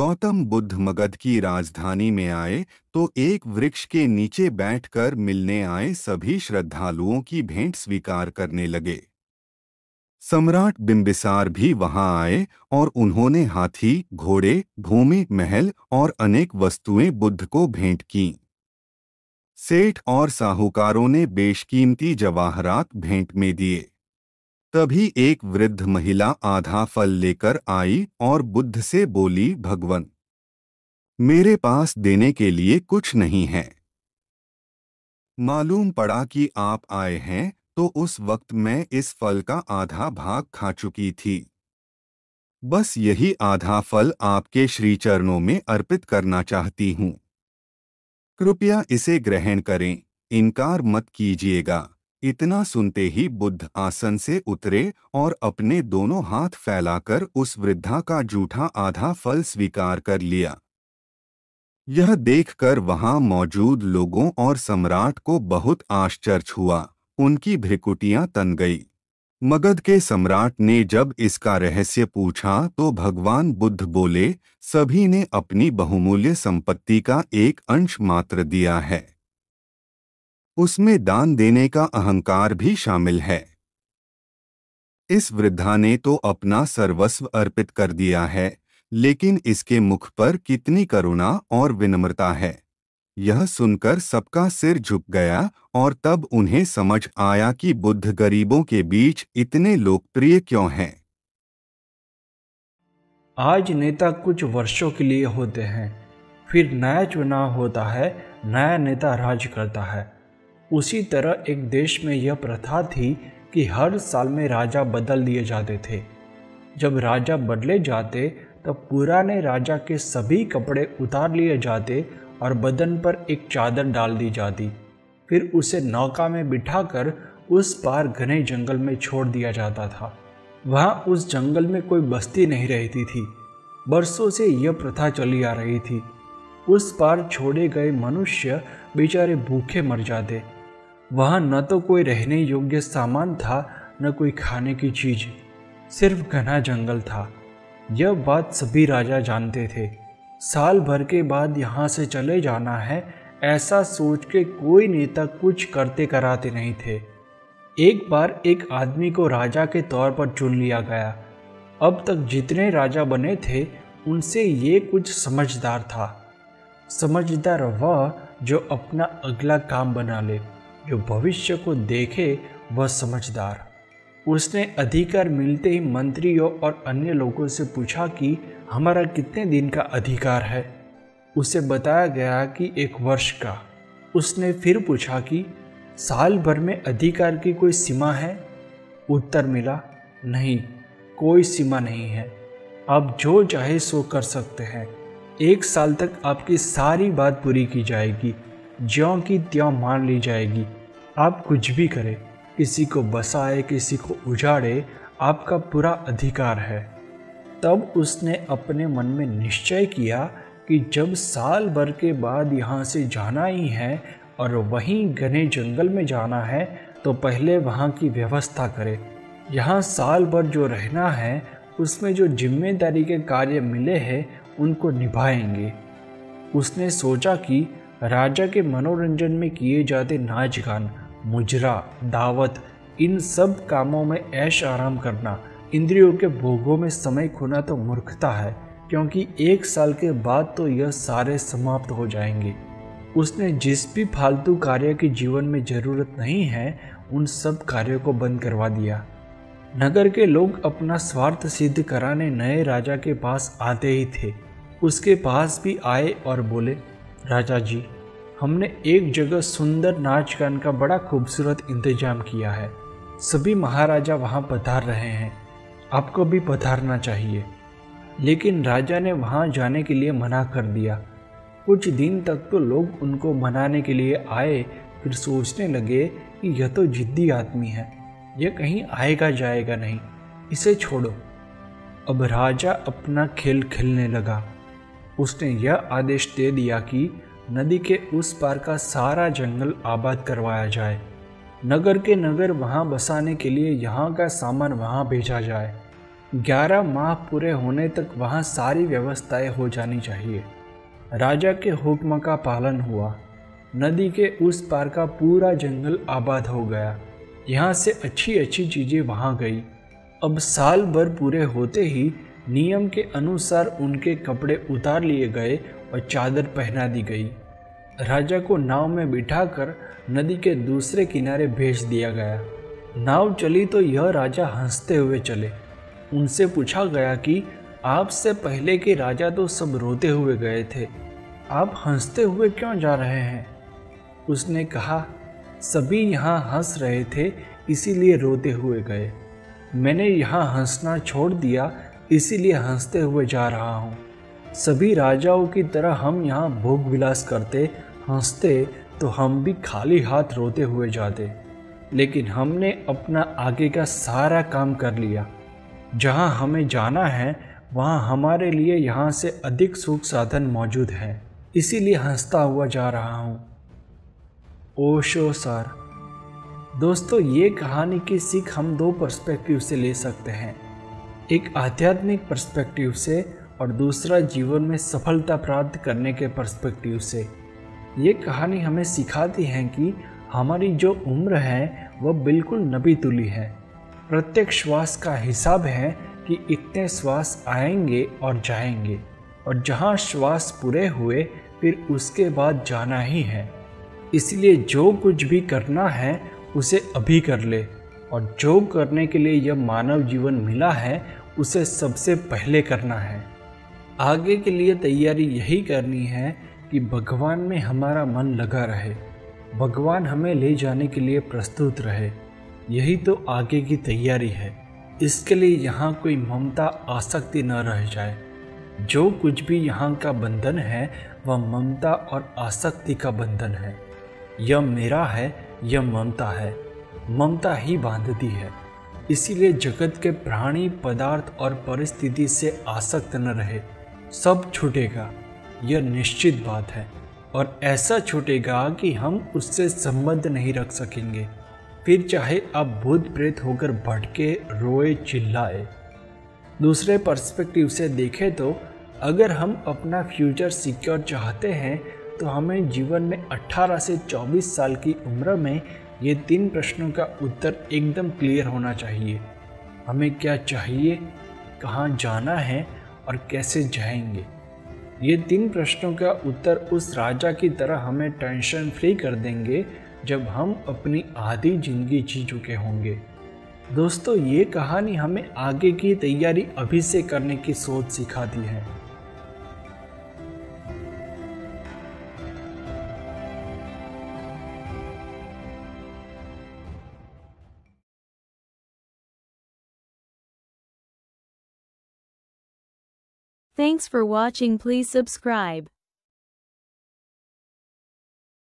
गौतम बुद्ध मगध की राजधानी में आए तो एक वृक्ष के नीचे बैठकर मिलने आए सभी श्रद्धालुओं की भेंट स्वीकार करने लगे। सम्राट बिंबिसार भी वहां आए और उन्होंने हाथी, घोड़े, भूमि, महल और अनेक वस्तुएं बुद्ध को भेंट कीं। सेठ और साहूकारों ने बेशकीमती जवाहरात भेंट में दिए। तभी एक वृद्ध महिला आधा फल लेकर आई और बुद्ध से बोली, भगवन, मेरे पास देने के लिए कुछ नहीं है। मालूम पड़ा कि आप आए हैं तो उस वक्त मैं इस फल का आधा भाग खा चुकी थी। बस यही आधा फल आपके श्री चरणों में अर्पित करना चाहती हूँ। कृपया इसे ग्रहण करें, इनकार मत कीजिएगा। इतना सुनते ही बुद्ध आसन से उतरे और अपने दोनों हाथ फैलाकर उस वृद्धा का जूठा आधा फल स्वीकार कर लिया। यह देखकर वहां मौजूद लोगों और सम्राट को बहुत आश्चर्य हुआ। उनकी भ्रिकुटियां तन गई। मगध के सम्राट ने जब इसका रहस्य पूछा तो भगवान बुद्ध बोले, सभी ने अपनी बहुमूल्य संपत्ति का एक अंश मात्र दिया है। उसमें दान देने का अहंकार भी शामिल है। इस वृद्धा ने तो अपना सर्वस्व अर्पित कर दिया है, लेकिन इसके मुख पर कितनी करुणा और विनम्रता है। यह सुनकर सबका सिर झुक गया और तब उन्हें समझ आया कि बुद्ध गरीबों के बीच इतने लोकप्रिय क्यों हैं। आज नेता कुछ वर्षों के लिए होते हैं, फिर नया चुनाव होता है, नया नेता राज करता है। उसी तरह एक देश में यह प्रथा थी कि हर साल में राजा बदल दिए जाते थे। जब राजा बदले जाते तब पुराने राजा के सभी कपड़े उतार लिए जाते और बदन पर एक चादर डाल दी जाती। फिर उसे नौका में बिठाकर उस पार घने जंगल में छोड़ दिया जाता था। वहाँ उस जंगल में कोई बस्ती नहीं रहती थी। बरसों से यह प्रथा चली आ रही थी। उस पार छोड़े गए मनुष्य बेचारे भूखे मर जाते। वहाँ न तो कोई रहने योग्य सामान था, न कोई खाने की चीज, सिर्फ घना जंगल था। यह बात सभी राजा जानते थे। साल भर के बाद यहाँ से चले जाना है, ऐसा सोच के कोई नेता कुछ करते कराते नहीं थे। एक बार एक आदमी को राजा के तौर पर चुन लिया गया। अब तक जितने राजा बने थे उनसे ये कुछ समझदार था। समझदार वह जो अपना अगला काम बना ले, जो भविष्य को देखे, वह समझदार। उसने अधिकार मिलते ही मंत्रियों और अन्य लोगों से पूछा कि हमारा कितने दिन का अधिकार है। उसे बताया गया कि 1 वर्ष का। उसने फिर पूछा कि साल भर में अधिकार की कोई सीमा है? उत्तर मिला, नहीं, कोई सीमा नहीं है। आप जो चाहे सो कर सकते हैं। 1 साल तक आपकी सारी बात पूरी की जाएगी, ज्यों की त्यों मान ली जाएगी। आप कुछ भी करें, किसी को बसाए, किसी को उजाड़े, आपका पूरा अधिकार है। तब उसने अपने मन में निश्चय किया कि जब साल भर के बाद यहाँ से जाना ही है और वहीं घने जंगल में जाना है, तो पहले वहाँ की व्यवस्था करे। यहाँ साल भर जो रहना है उसमें जो जिम्मेदारी के कार्य मिले हैं उनको निभाएंगे। उसने सोचा कि राजा के मनोरंजन में किए जाते नाच गान, मुजरा, दावत, इन सब कामों में ऐश आराम करना, इंद्रियों के भोगों में समय खोना तो मूर्खता है, क्योंकि 1 साल के बाद तो यह सारे समाप्त हो जाएंगे। उसने जिस भी फालतू कार्य की जीवन में जरूरत नहीं है उन सब कार्यों को बंद करवा दिया। नगर के लोग अपना स्वार्थ सिद्ध कराने नए राजा के पास आते ही थे। उसके पास भी आए और बोले, राजा जी, हमने एक जगह सुंदर नाच गान का बड़ा खूबसूरत इंतजाम किया है। सभी महाराजा वहाँ पधार रहे हैं, आपको भी पधारना चाहिए। लेकिन राजा ने वहाँ जाने के लिए मना कर दिया। कुछ दिन तक तो लोग उनको मनाने के लिए आए, फिर सोचने लगे कि यह तो जिद्दी आदमी है, यह कहीं आएगा जाएगा नहीं, इसे छोड़ो। अब राजा अपना खेल खेलने लगा। उसने यह आदेश दे दिया कि नदी के उस पार का सारा जंगल आबाद करवाया जाए। नगर के नगर वहाँ बसाने के लिए यहाँ का सामान वहाँ भेजा जाए। 11 माह पूरे होने तक वहाँ सारी व्यवस्थाएं हो जानी चाहिए। राजा के हुक्म का पालन हुआ। नदी के उस पार का पूरा जंगल आबाद हो गया। यहाँ से अच्छी अच्छी चीज़ें वहाँ गई। अब साल भर पूरे होते ही नियम के अनुसार उनके कपड़े उतार लिए गए और चादर पहना दी गई। राजा को नाव में बिठाकर नदी के दूसरे किनारे भेज दिया गया। नाव चली तो यह राजा हंसते हुए चले। उनसे पूछा गया कि आपसे पहले के राजा तो सब रोते हुए गए थे, आप हंसते हुए क्यों जा रहे हैं? उसने कहा, सभी यहाँ हंस रहे थे इसीलिए रोते हुए गए। मैंने यहाँ हंसना छोड़ दिया इसीलिए हंसते हुए जा रहा हूँ। सभी राजाओं की तरह हम यहाँ भोग विलास करते, हंसते तो हम भी खाली हाथ रोते हुए जाते। लेकिन हमने अपना आगे का सारा काम कर लिया। जहाँ हमें जाना है वहाँ हमारे लिए यहाँ से अधिक सुख साधन मौजूद हैं, इसीलिए हंसता हुआ जा रहा हूँ। ओशो सर। दोस्तों, ये कहानी की सीख हम दो पर्सपेक्टिव से ले सकते हैं, एक आध्यात्मिक पर्सपेक्टिव से और दूसरा जीवन में सफलता प्राप्त करने के पर्सपेक्टिव से। ये कहानी हमें सिखाती है कि हमारी जो उम्र है वह बिल्कुल नबी तुली है। प्रत्येक श्वास का हिसाब है कि इतने श्वास आएंगे और जाएंगे, और जहाँ श्वास पूरे हुए फिर उसके बाद जाना ही है। इसलिए जो कुछ भी करना है उसे अभी कर ले, और जो करने के लिए यह मानव जीवन मिला है उसे सबसे पहले करना है। आगे के लिए तैयारी यही करनी है कि भगवान में हमारा मन लगा रहे, भगवान हमें ले जाने के लिए प्रस्तुत रहे। यही तो आगे की तैयारी है। इसके लिए यहाँ कोई ममता आसक्ति न रह जाए। जो कुछ भी यहाँ का बंधन है वह ममता और आसक्ति का बंधन है। यह मेरा है, यह ममता है, ममता ही बांधती है। इसीलिए जगत के प्राणी, पदार्थ और परिस्थिति से आसक्त न रहे। सब छूटेगा, यह निश्चित बात है, और ऐसा छूटेगा कि हम उससे संबंध नहीं रख सकेंगे। फिर चाहे आप भूत प्रेत होकर भटके, रोए, चिल्लाए। दूसरे पर्सपेक्टिव से देखें तो अगर हम अपना फ्यूचर सिक्योर चाहते हैं तो हमें जीवन में 18 से 24 साल की उम्र में ये 3 प्रश्नों का उत्तर एकदम क्लियर होना चाहिए। हमें क्या चाहिए, कहाँ जाना है और कैसे जाएंगे। ये 3 प्रश्नों का उत्तर उस राजा की तरह हमें टेंशन फ्री कर देंगे जब हम अपनी आधी जिंदगी जी चुके होंगे। दोस्तों, ये कहानी हमें आगे की तैयारी अभी से करने की सोच सिखाती है। Thanks for watching. Please subscribe.